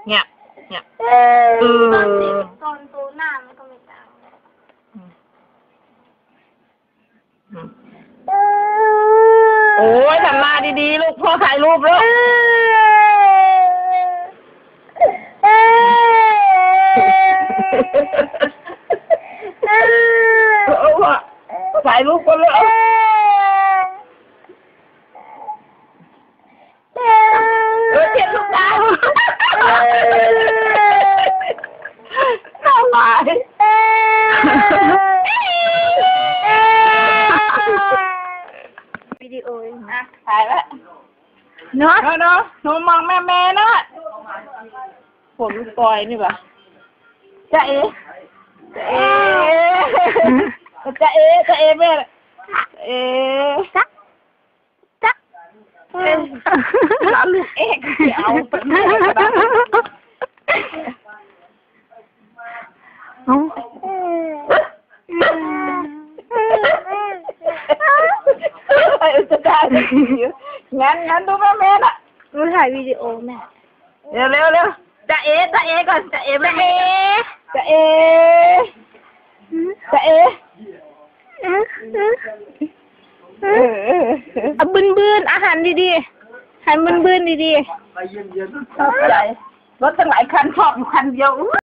เนี่ยเนี่ยตอนตูหน้ามันก็ไม่ต่างโอ้ยทำหน้าดีๆลูกพ่อถ่ายรูปลูกถ่ายรูปกันเลยเจ็บลูกตาน่ารักวิดีโออ่ะถ่ายแล้วเนาะหนูมองแม่นะผมปล่อยนี่ป่ะจะเอแม่หลานลูกเอกเอาไปแม่ก็ได้จะได้งั้นดูแม่น่ะหนูถ่ายวิดีโอแม่เร็วจะเอก่อนจะเอแม่จะเอเอาบืนอาหารดีๆหันบืนดีๆชอบใจรถตั้งหลายคันชอบอยู่คันเดียว